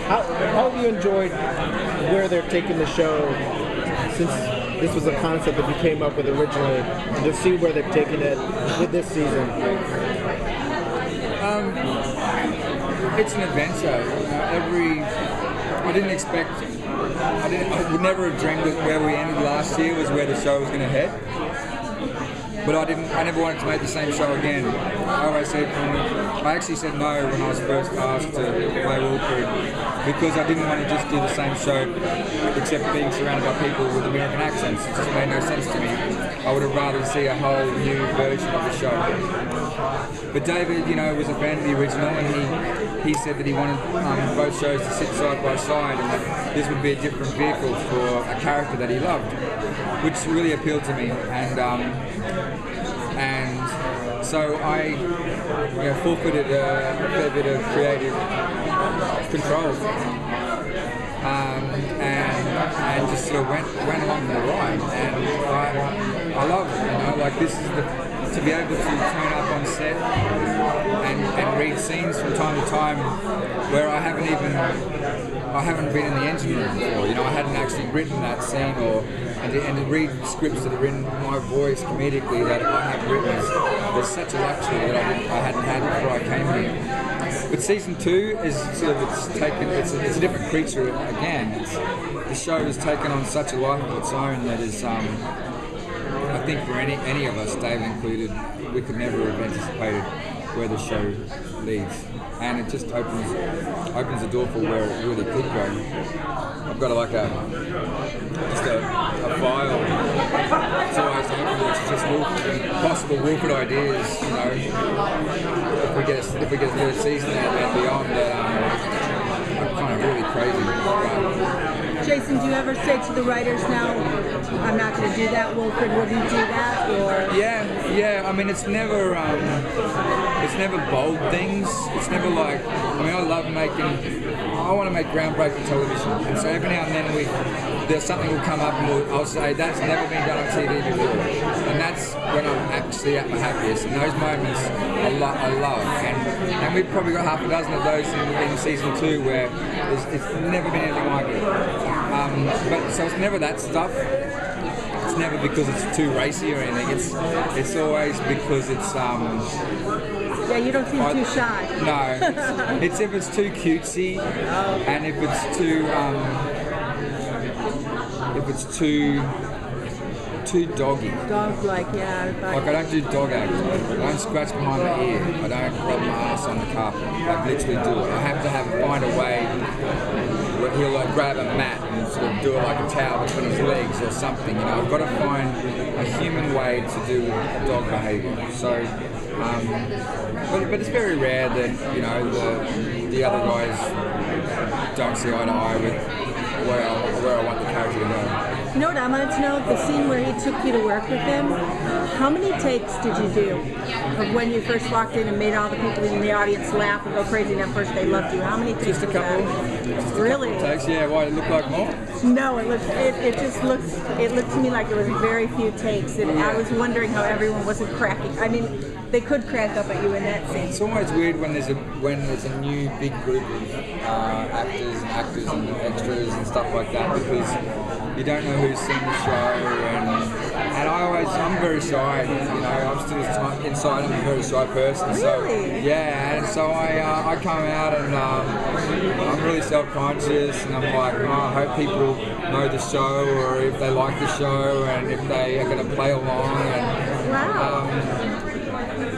How have you enjoyed where they're taking the show since this was a concept that you came up with originally, and to see where they've taken it with this season? It's an adventure. I would never have dreamed that where we ended last year was where the show was going to head. But I never wanted to make the same show again. I actually said no when I was first asked to play Wilfred, because I didn't want to just do the same show except being surrounded by people with American accents. It just made no sense to me. I would have rather see a whole new version of the show. But David, was a fan of the original, and he said that he wanted both shows to sit side by side, and that this would be a different vehicle for a character that he loved, which really appealed to me. And so I forfeited a fair bit of creative control, and just sort of went along the ride, and I love it. Like, this is to be able to turn up on set and read scenes from time to time where I haven't been in the engine room before. I hadn't actually written that scene, and to read scripts that are in my voice comedically that I have written is such a luxury that I hadn't had before I came here. But season 2 is it's a different creature again. The show has taken on such a life of its own that is, I think for any of us, Dave included, we could never have anticipated where the show leads, and it just opens the door for where it really could go. I've got a file. It's always open. It's just possible Wilfred ideas. If we get through a season and beyond, I'm kind of really crazy. Jason, do you ever say to the writers now, I'm not going to do that, Wilfred, will you do that? Or Yeah. I mean, it's never bold things. It's never like, I want to make groundbreaking television, and so every now and then there's something will come up and I'll say, that's never been done on TV before, and that's when I'm actually at my happiest, and those moments I love, and we've probably got half a dozen of those in season 2 where it's never been anything like it. But so it's never that stuff. It's never because it's too racy or anything. It's always because it's yeah, you don't seem too shy. No, it's if it's too cutesy, and if it's too doggy. Dog-like, yeah. Like, I don't do dog act. I don't scratch behind my ear. I don't rub my ass on the carpet. I literally do it. I have to find a way where he'll grab a mat and sort of do it like a towel between his legs or something. I've got to find a human way to do dog behaviour. So, but it's very rare that the other guys don't see eye to eye with where I want the character to go. You know what I wanted to know? The scene where he took you to work with him, how many takes did you do of when you first walked in and made all the people in the audience laugh and go crazy, and at first they loved you? How many takes? Just a couple. Really? Takes, yeah. Why, it looked like more? No, it looked to me like it was very few takes, and I was wondering how everyone wasn't cracking. I mean, they could crack up at you in that scene. It's always weird when there's a new big group of actors and extras and stuff like that, because you don't know who's seen the show, and I'm very shy. I'm still inside. I'm a very shy person. Really? So yeah, and so I come out and I'm really self-conscious, and I'm like, I hope people know the show, or if they like the show, and if they are going to play along. And, wow.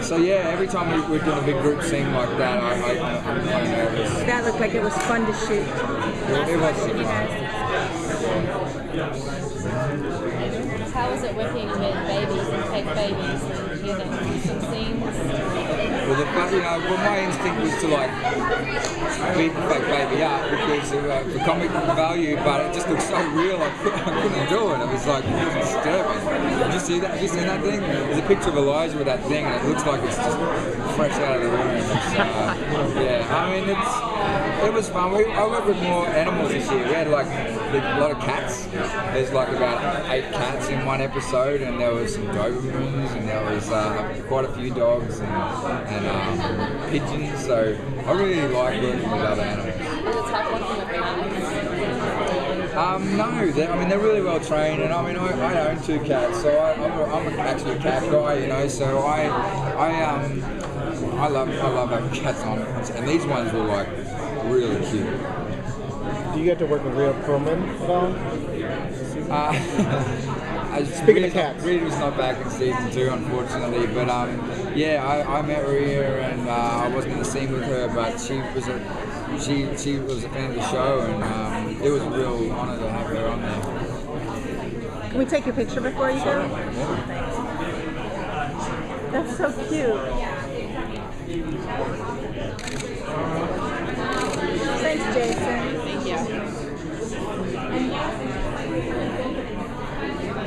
So yeah, every time we're doing a big group scene like that, I'm kind of nervous. That looked like it was fun to shoot. It was super fun. How was it working with babies and fake babies and some scenes? Well, my instinct was to beat the fake baby up because for comic value, but it just looked so real. I couldn't do it. It was like, it was disturbing. Did you see that? Have you seen that thing? There's a picture of Elijah with that thing, and it looks like it's just fresh out of the room. Yeah, I mean, it was fun. I worked with more animals this year. We had a lot of cats. There's about 8 cats in one episode, and there was some Dobermans, and there was quite a few dogs and pigeons. So I really like working with other animals. Was it tough working with cats? No, they're really well trained, and I own 2 cats, so I'm actually a cat guy, you know. So I love having cats on, and these ones were like really cute. Do you get to work with real women at all? Speaking of cats. Rita was not back in season 2, unfortunately, but yeah, I met Rita, and I wasn't in the scene with her, but she was a fan of the show, and it was a real honour to have her on there. Can we take your picture before you go? That's so cute. Thanks, Jason. Thank you.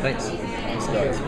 Thanks. Thanks, guys.